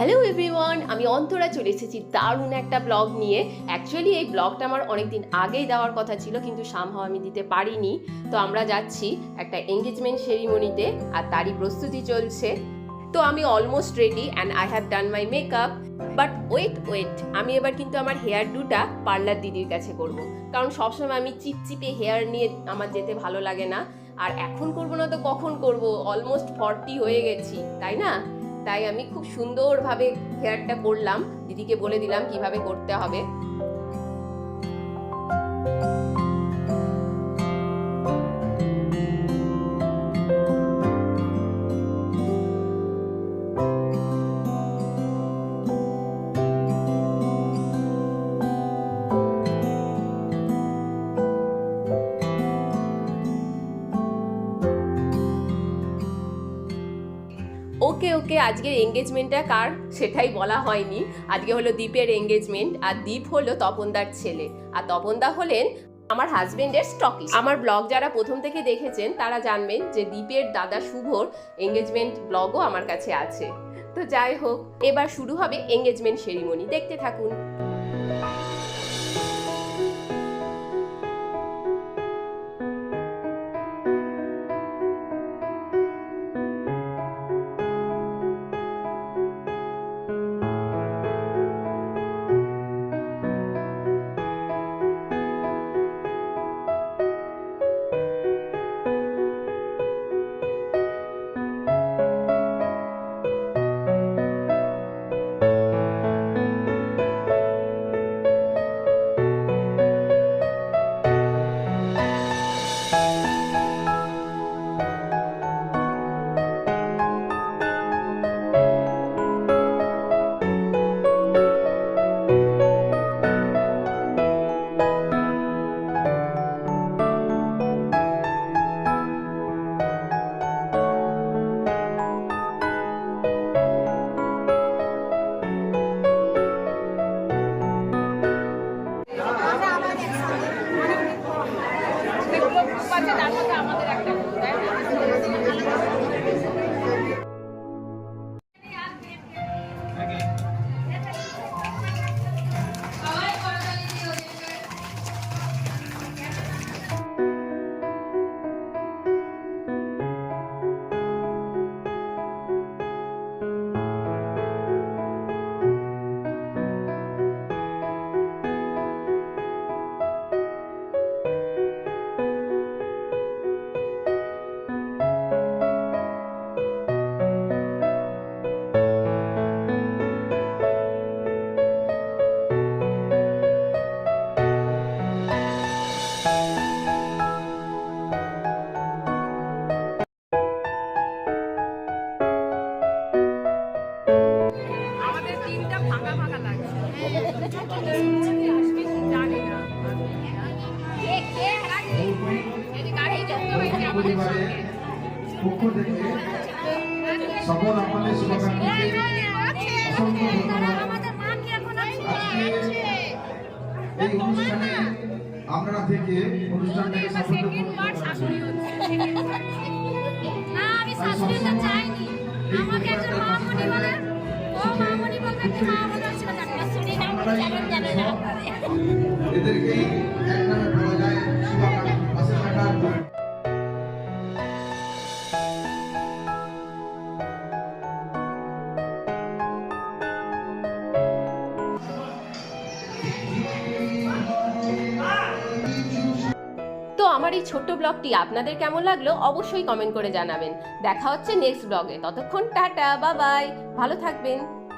Hello everyone, আমি অন্তরা চলে এসেছি দারুণ একটা ব্লগ নিয়ে। অ্যাকচুয়ালি এই ব্লগটা আমার অনেকদিন আগেই দেওয়ার কথা ছিল, কিন্তু সামহাও আমি দিতে পারিনি। তো আমরা যাচ্ছি একটা এঙ্গেজমেন্ট সেরিমনিতে, আর তারই প্রস্তুতি চলছে। তো আমি almost ready and I have done my makeup. But wait, আমি এবার কিন্তু আমার হেয়ার ডুটা পার্লার দিদির কাছে করব, কারণ সবসময় আমি চিপচিপে হেয়ার নিয়ে আমার যেতে ভালো লাগে না। আর এখন করবো না তো কখন করব? অলমোস্ট 40 হয়ে গেছি, তাই না? তাই আমি খুব সুন্দরভাবে হেয়ারটা করলাম, দিদিকে বলে দিলাম কিভাবে করতে হবে। ওকে, আজকের এঙ্গেজমেন্টটা কার সেটাই বলা হয়নি। আজকে হলো দীপের এঙ্গেজমেন্ট, আর দীপ হলো তপনদার ছেলে, আর তপনদা হলেন আমার হাজবেন্ডের স্টকিস্ট। আমার ব্লগ যারা প্রথম থেকে দেখেছেন তারা জানবেন যে দীপের দাদা শুভর এঙ্গেজমেন্ট ব্লগও আমার কাছে আছে। তো যাই হোক, এবার শুরু হবে এঙ্গেজমেন্ট সেরিমনি, দেখতে থাকুন। পরিবারের পক্ষ থেকে সকল আমাদের শুভাকাঙ্ক্ষীকে অসংখ্য ধন্যবাদ। এই অনুষ্ঠানে আপনারা থেকে অনুষ্ঠানটাকে এদেরকেই একভাবে বলা যায় শুভাকাঙ্ক্ষী পাশে থাকার। তো আমার এই ছোট্ট ব্লগটি আপনাদের কেমন লাগলো অবশ্যই কমেন্ট করে জানাবেন। দেখা হচ্ছে নেক্সট ব্লগে, ততক্ষণ টাটা, বাই বাই, ভালো থাকবেন।